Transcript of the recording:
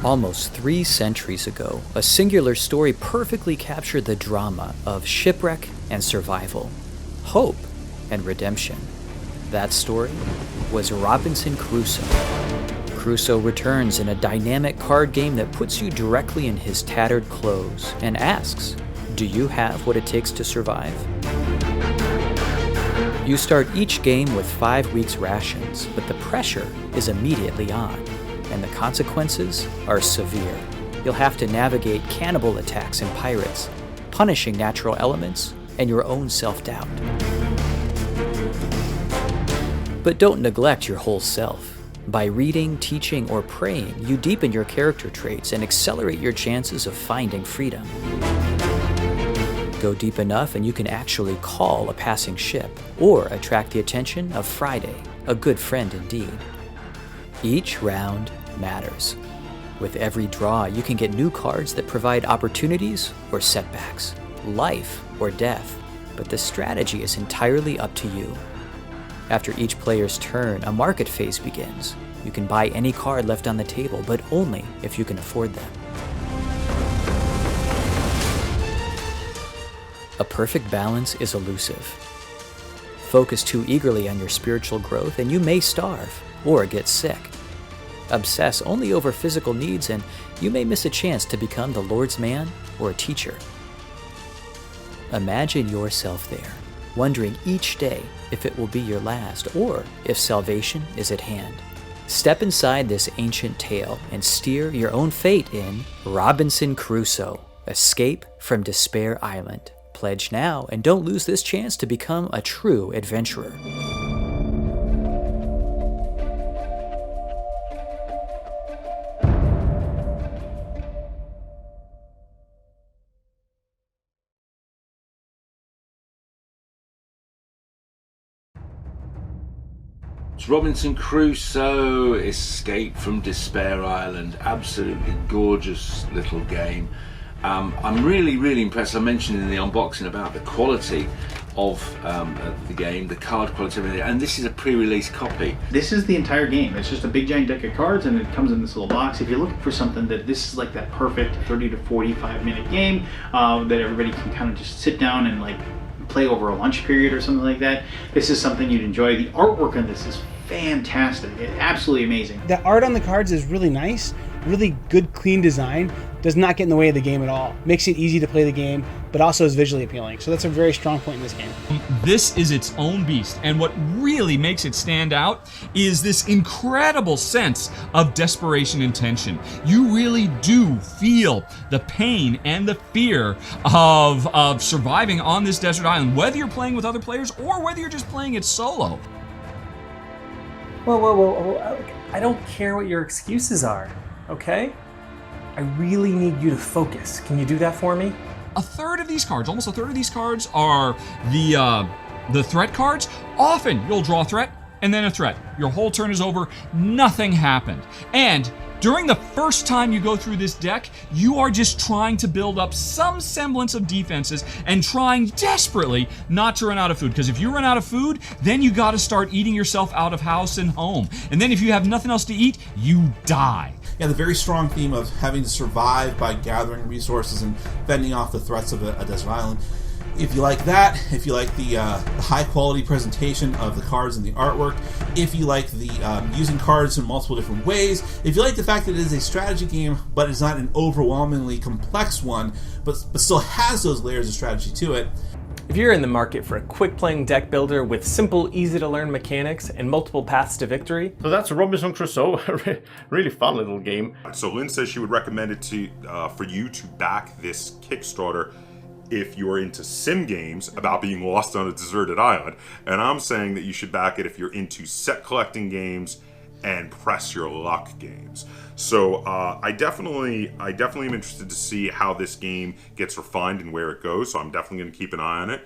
Almost 3 centuries ago, a singular story perfectly captured the drama of shipwreck and survival, hope and redemption. That story was Robinson Crusoe. Crusoe returns in a dynamic card game that puts you directly in his tattered clothes and asks, do you have what it takes to survive? You start each game with 5 weeks rations, but the pressure is immediately on, and the consequences are severe. You'll have to navigate cannibal attacks and pirates, punishing natural elements, and your own self-doubt. But don't neglect your whole self. By reading, teaching, or praying, you deepen your character traits and accelerate your chances of finding freedom. Go deep enough and you can actually call a passing ship, or attract the attention of Friday, a good friend indeed. Each round matters. With every draw, you can get new cards that provide opportunities or setbacks, life or death, but the strategy is entirely up to you. After each player's turn, a market phase begins. You can buy any card left on the table, but only if you can afford them. A perfect balance is elusive. Focus too eagerly on your spiritual growth and you may starve or get sick. Obsess only over physical needs and you may miss a chance to become the Lord's man or a teacher. Imagine yourself there, wondering each day if it will be your last or if salvation is at hand. Step inside this ancient tale and steer your own fate in Robinson Crusoe, Escape from Despair Island. Pledge now and don't lose this chance to become a true adventurer. Robinson Crusoe, Escape from Despair Island. Absolutely gorgeous little game. I'm really impressed. I mentioned in the unboxing about the quality of the game, the card quality, and this is a pre-release copy. This is the entire game. It's just a big giant deck of cards and it comes in this little box. If you're looking for something this is like that perfect 30 to 45 minute game that everybody can kind of just sit down and like play over a lunch period or something like that, this is something you'd enjoy. The artwork on this is fantastic. It's absolutely amazing. The art on the cards is really nice, really good, clean design. Does not get in the way of the game at all. Makes it easy to play the game, but also is visually appealing. So that's a very strong point in this game. This is its own beast, and what really makes it stand out is this incredible sense of desperation and tension. You really do feel the pain and the fear of surviving on this desert island, whether you're playing with other players or whether you're just playing it solo. Whoa. I don't care what your excuses are, okay? I really need you to focus. Can you do that for me? A third of these cards, almost a third of these cards are the threat cards. Often you'll draw a threat and then a threat. Your whole turn is over, nothing happened. And during the first time you go through this deck, you are just trying to build up some semblance of defenses and trying desperately not to run out of food. Because if you run out of food, then you gotta start eating yourself out of house and home. And then if you have nothing else to eat, you die. Yeah, the very strong theme of having to survive by gathering resources and fending off the threats of a desert island. If you like that, if you like the high-quality presentation of the cards and the artwork, if you like the using cards in multiple different ways, if you like the fact that it is a strategy game, but it's not an overwhelmingly complex one, but still has those layers of strategy to it. If you're in the market for a quick-playing deck builder with simple, easy-to-learn mechanics and multiple paths to victory... So that's Robinson Crusoe, a really fun little game. So Lynn says she would recommend it for you to back this Kickstarter if you're into sim games about being lost on a deserted island. And I'm saying that you should back it if you're into set collecting games and press your luck games. So I definitely am interested to see how this game gets refined and where it goes. So I'm definitely going to keep an eye on it.